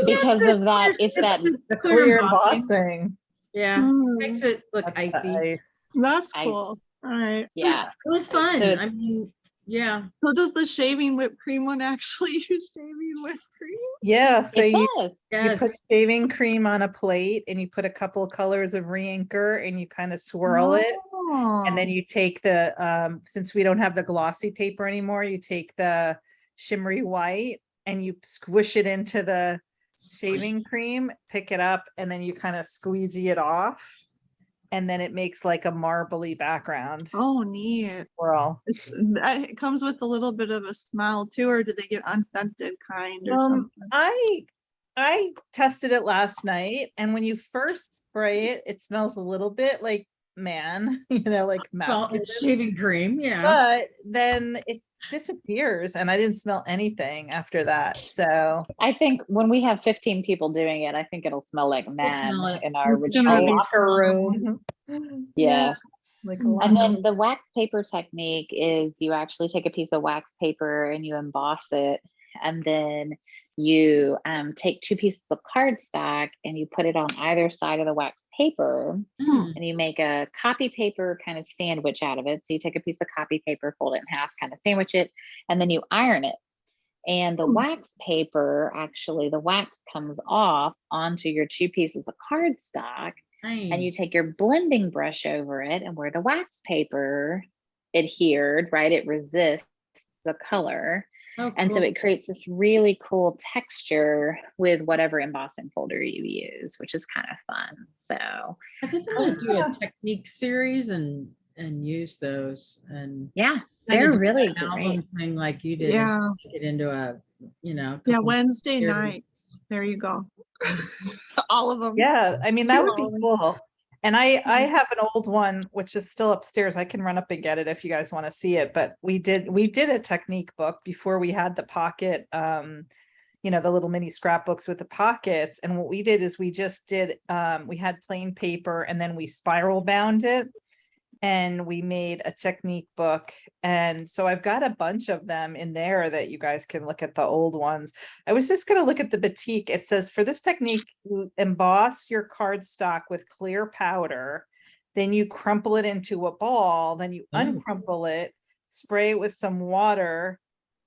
Because of that, it's that The clear clear embossing. embossing. Yeah, Hmm, makes it look That's the icy. ice. That's ice. cool. All right. Yeah. It was fun. So I it's- mean, yeah. So does the shaving whipped cream one actually use shaving whipped cream? Yeah, so It you does. Yes. put shaving cream on a plate and you put a couple of colors of re-inker and you kind of swirl it. And then you take the, since we don't have the glossy paper anymore, you take the shimmery white and you squish it into the shaving cream, pick it up, and then you kind of squeegee it off. And then it makes like a marbly background. Oh, neat. Swirl. It comes with a little bit of a smell too, or do they get unscented kind or something? I tested it last night, and when you first spray it, it smells a little bit like man, like Well, masculine. it's shaving cream, But then it disappears, and I didn't smell anything after that. So I think when we have 15 people doing it, I think it'll smell like man smell it. in our It's gonna retreat. be locker room. Yes. Like a And And locker then the wax paper technique is you actually take a piece of wax paper and you emboss it. And then you take 2 pieces of cardstock and you put it on either side of the wax paper. Mm. And you make a copy paper kind of sandwich out of it. So you take a piece of copy paper, fold it in half, kind of sandwich it, and then you iron it. And the wax paper, actually, the wax comes off onto your 2 pieces of cardstock. and you take your blending brush over it, and where the wax paper adhered, right, it resists the color. Oh, And so cool. it creates this really cool texture with whatever embossing folder you use, which is kind of fun. So I think I'm gonna do a technique series and use those and yeah, kinda they're do really an great. album thing like you did. Yeah. And make it into a, Yeah, couple Wednesday series. nights. There you go. All of them. Yeah, I mean, that would be All of them. cool. And I Mhm. have an old one, which is still upstairs. I can run up and get it if you guys want to see it. But we did a technique book before we had the pocket, the little mini scrapbooks with the pockets. And what we did is we just did, we had plain paper and then we spiral bound it. And we made a technique book. And so I've got a bunch of them in there that you guys can look at the old ones. I was just going to look at the batik. It says for this technique, you emboss your cardstock with clear powder. Then you crumple it into a ball. Then you uncrumple it, spray it with some water,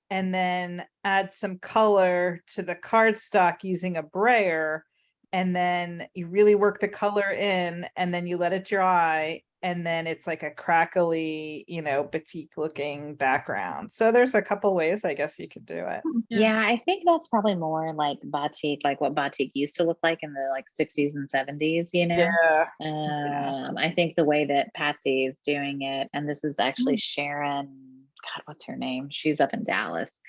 and then add some color to the cardstock using a brayer. And then you really work the color in, and then you let it dry. And then it's like a crackly, batik looking background. So there's a couple ways, I guess, you could do it. Yeah, I think that's probably more like batik, like what batik used to look like in the 60s and 70s, Yeah. I think the way that Patsy is doing it, and this is actually Sharon, God, what's her name? She's up in Dallas.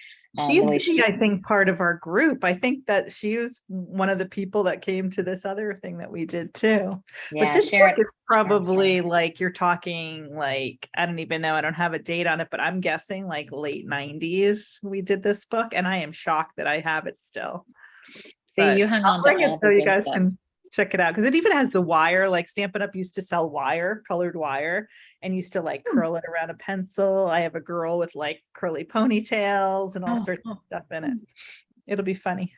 She's, I think, part of our group. I think that she was one of the people that came to this other thing that we did too. Yeah, but this Sharon, book is probably like, you're talking like, I don't even know, I don't have a date on it, but I'm guessing like late 90s we did this book, and I am shocked that I have it still. See, you hung on to all so the you good guys stuff. can check it out, because it even has the wire. Like Stampin' Up used to sell colored wire, and used to like curl it around a pencil. I have a girl with like curly ponytails and all sorts of stuff in it. It'll be funny.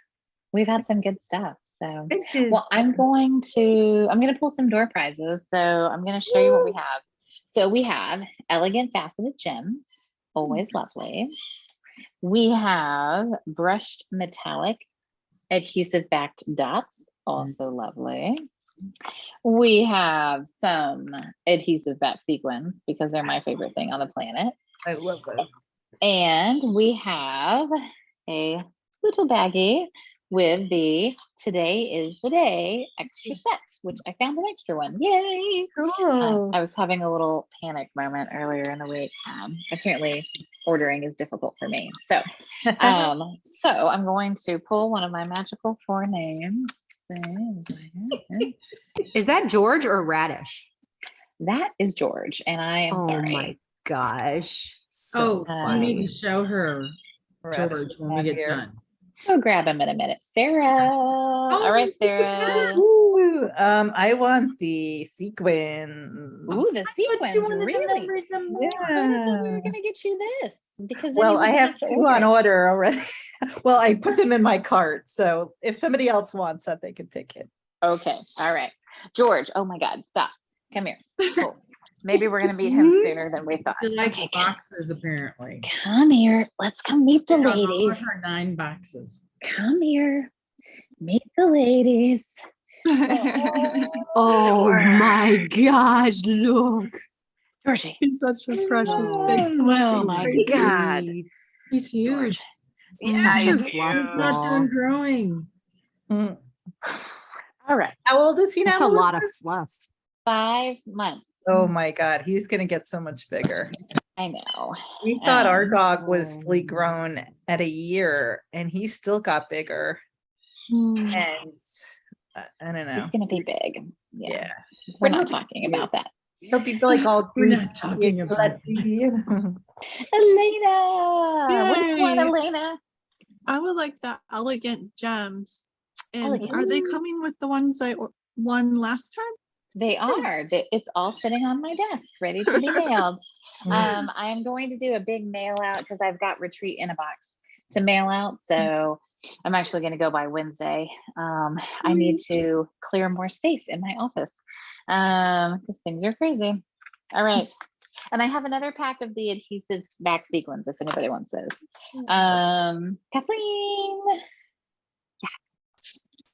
We've had some good stuff. So, Vintage well, I'm going to pull some door prizes. So I'm going to show you what we have. So we have elegant faceted gems, always lovely. We have brushed metallic adhesive backed dots, also lovely. We have some adhesive back sequins because they're my favorite thing on the planet. I love those. And we have a little baggie with the Today is the Day extra set, which I found an extra one. Yay! Cool. I was having a little panic moment earlier in the week. Apparently ordering is difficult for me. So, so I'm going to pull one of my magical 4 names. Is that George or Radish? That is George, and I am sorry. Oh my gosh. So you need funny. to show her Radish George is when we not get here. done. I'll grab him in a minute. Sarah. All right, Sarah. Ooh, I want the sequins. Ooh, the sequins, really? Yeah. I thought we were gonna get you this because then Well, you I wouldn't have to 2 on it. order already. Well, I put them in my cart, so if somebody else wants that, they can pick it. Okay, all right. George, oh my God, stop. Come here. Cool. Maybe we're gonna meet him sooner than we thought. She likes Okay, boxes, apparently. come here. Let's come meet the Found all of ladies. her 9 boxes. Come here. Meet the ladies. Oh my gosh, look. Georgie. He's such a precious big. Oh my crazy. God. He's huge. Yeah, Such a he's He's huge. not done growing. Mm. All right. How old is he now? That's a lot of Melissa? fluff. 5 months. Oh my God, he's gonna get so much bigger. I know. We thought our dog was fully grown at a year, and he still got bigger. Mm. And I don't know. He's gonna be big. Yeah. Yeah. We're But not he'll be talking cute. about that. He'll be like all We're greasy not talking and about klutzy, Elena. What do you want, Yay. Elena? I would like the elegant gems. And Elegant. are they coming with the ones I won last time? They are. It's all sitting on my desk, ready to be mailed. Mm. I am going to do a big mail out because I've got retreat in a box to mail out. So I'm actually going to go by Wednesday. I need to clear more space in my office because things are crazy. All right. And I have another pack of the adhesive back sequins if anybody wants those. Kathleen.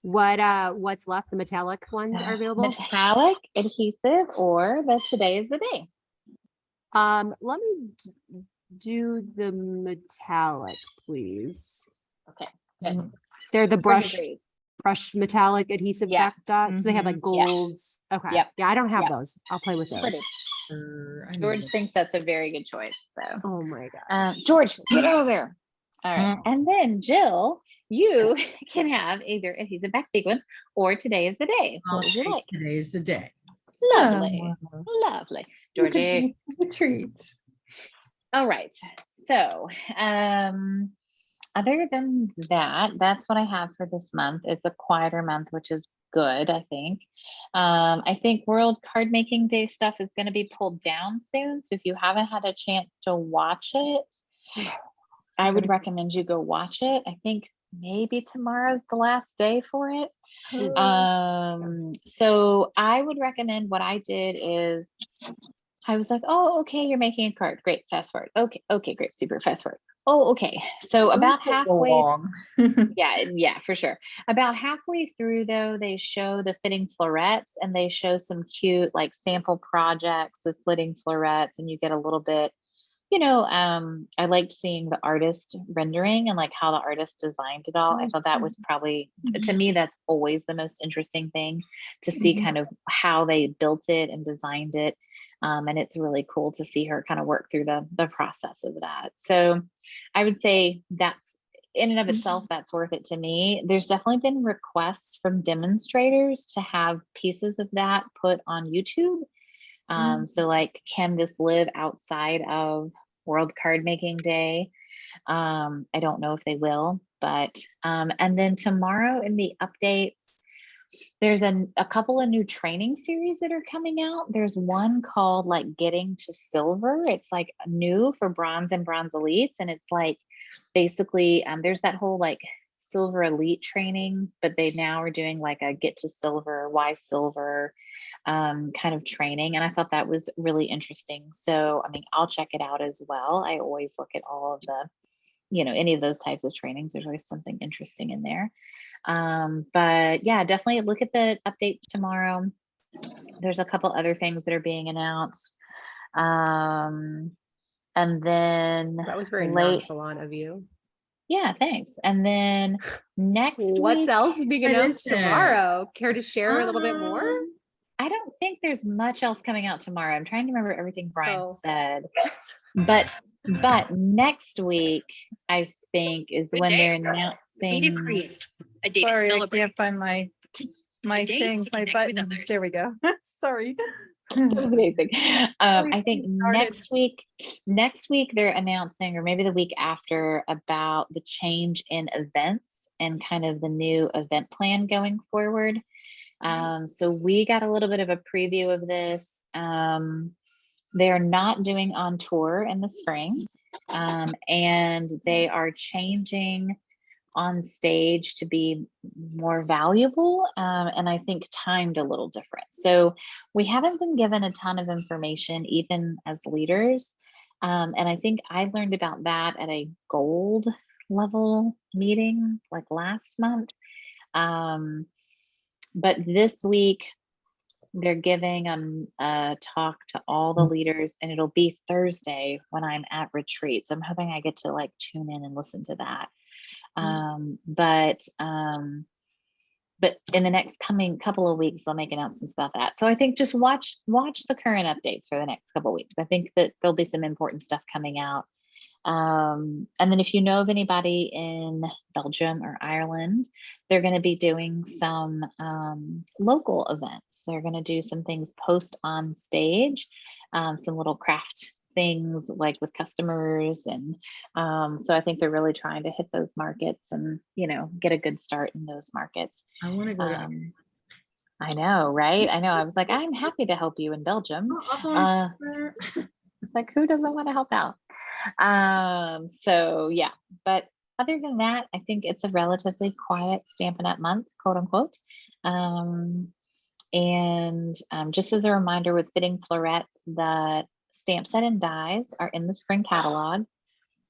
What's left? The metallic ones are available. Metallic, adhesive, or the today is the day. Let me do the metallic, please. Okay, good. They're the Georgia brush agrees. metallic adhesive Yeah. back dots. So they have like Yeah. golds. Okay. Yep. Yeah, I don't have Yep. those. I'll play with those. Pretty. I need George it. thinks that's a very good choice. So, Oh my gosh. George, get over there. All right, and then Jill, you can have either adhesive back sequence or today is the day. I'll What would you take like? Today is the day. Lovely, lovely, Georgie. Treats. All right. So, other than that, that's what I have for this month. It's a quieter month, which is good, I think. I think World Card Making Day stuff is going to be pulled down soon. So if you haven't had a chance to watch it, I would recommend you go watch it. I think maybe tomorrow's the last day for it. So I would recommend what I did is I was like, oh, okay, you're making a card. Great, fast forward. Okay, great, super fast forward. Oh, okay. So about halfway, yeah, for sure. About halfway through though, they show the fitting florets and they show some cute like sample projects with fitting florets, and you get a little bit, I liked seeing the artist rendering and like how the artist designed it all. I thought that was probably, to me, that's always the most interesting thing to see kind of how they built it and designed it. And it's really cool to see her kind of work through the process of that. So I would say that's in and of itself, that's worth it to me. There's definitely been requests from demonstrators to have pieces of that put on YouTube. So like, can this live outside of World Card Making Day? I don't know if they will, but, and then tomorrow in the updates, there's a couple of new training series that are coming out. There's one called like Getting to Silver. It's like new for bronze and bronze elites. And it's like, basically, there's that whole like silver elite training, but they now are doing like a get to silver, why silver kind of training. And I thought that was really interesting. So, I mean, I'll check it out as well. I always look at all of the, any of those types of trainings. There's always something interesting in there. But yeah, definitely look at the updates tomorrow. There's a couple other things that are being announced. And then That was very nonchalant of you. Yeah, thanks. And then next What week, else is being announced tomorrow? Care to share a little bit more? I don't think there's much else coming out tomorrow. I'm trying to remember everything Brian said. But next week, I think, is when they're announcing. Sorry, I can't find my thing, my button. There we go. Sorry. That was amazing. I think next week they're announcing, or maybe the week after, about the change in events and kind of the new event plan going forward. So we got a little bit of a preview of this. They're not doing on tour in the spring, and they are changing OnStage to be more valuable, and I think timed a little different. So we haven't been given a ton of information, even as leaders. And I think I learned about that at a gold level meeting like last month. But this week, they're giving a talk to all the leaders, and it'll be Thursday when I'm at retreat. So I'm hoping I get to like tune in and listen to that. But in the next coming couple of weeks, they'll make announcements about that. So I think just watch the current updates for the next couple of weeks. I think that there'll be some important stuff coming out. And then if you know of anybody in Belgium or Ireland, they're going to be doing some local events. They're going to do some things post on stage, some little craft things like with customers. And so I think they're really trying to hit those markets and, get a good start in those markets. I want to go. I know, right? I know. I was like, I'm happy to help you in Belgium. It's like, who doesn't want to help out? So yeah, but other than that, I think it's a relatively quiet Stampin' Up month, quote unquote. And just as a reminder, with fitting florets, the stamp set and dies are in the spring catalog.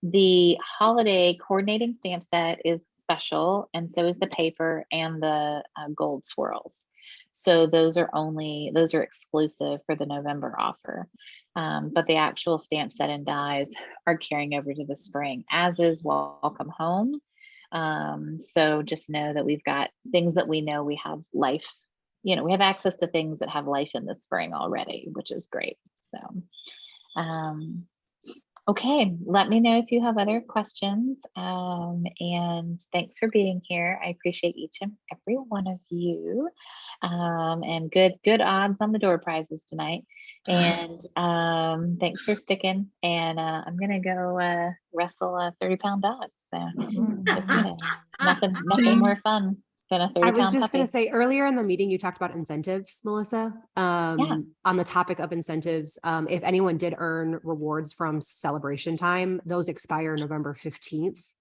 The holiday coordinating stamp set is special, and so is the paper and the gold swirls. So those are exclusive for the November offer. But the actual stamp set and dies are carrying over to the spring, as is Welcome Home. So just know that we've got things that we know we have life, we have access to things that have life in the spring already, which is great. So, okay, let me know if you have other questions. And thanks for being here. I appreciate each and every one of you. And good odds on the door prizes tonight. And thanks for sticking. And I'm gonna go wrestle a 30-pound dog. So just kidding. Nothing more fun than a 30-pound I was just going puppy. to say earlier in the meeting, you talked about incentives, Melissa. On the topic of incentives, if anyone did earn rewards from celebration time, those expire November 15th,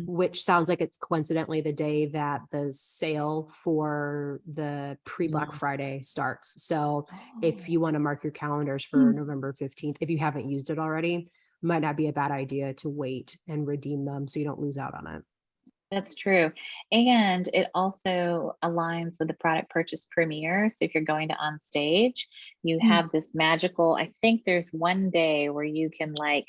which sounds like it's coincidentally the day that the sale for the pre-Black Friday starts. So if you want to mark your calendars for November 15th, if you haven't used it already, might not be a bad idea to wait and redeem them so you don't lose out on it. That's true. And it also aligns with the product purchase premiere. So if you're going to OnStage, you have this magical, I think there's one day where you can like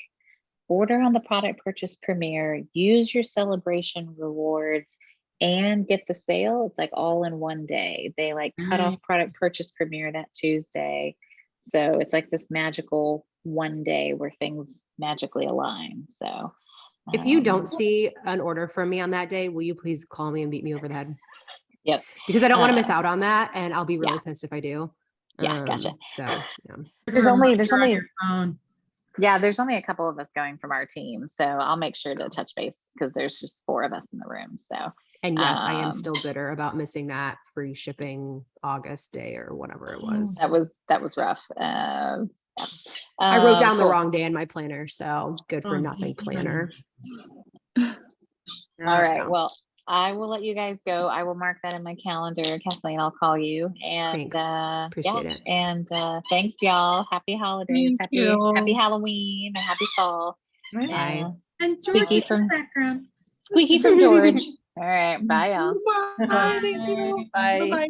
order on the product purchase premiere, use your celebration rewards, and get the sale. It's like all in one day. They like cut off product purchase premiere that Tuesday. So it's like this magical one day where things magically align. So if you don't see an order from me on that day, will you please call me and beat me over the head? Yes. Because I don't want to miss out on that. And I'll be really pissed if I do. Yeah, gotcha. So yeah. There's only there's only a couple of us going from our team. So I'll make sure to touch base because there's just 4 of us in the room. So and yes, I am still bitter about missing that free shipping August day or whatever it was. That was rough. I wrote down the wrong day in my planner, so good for nothing planner. All right. Well, I will let you guys go. I will mark that in my calendar. Kathleen, I'll call you. And thanks. Appreciate it. And thanks, y'all. Happy holidays. Happy Halloween and happy fall. Bye. And George is in the background. Squeaky from George. All right. Bye, y'all. Bye. Thank you. Bye. Bye-bye.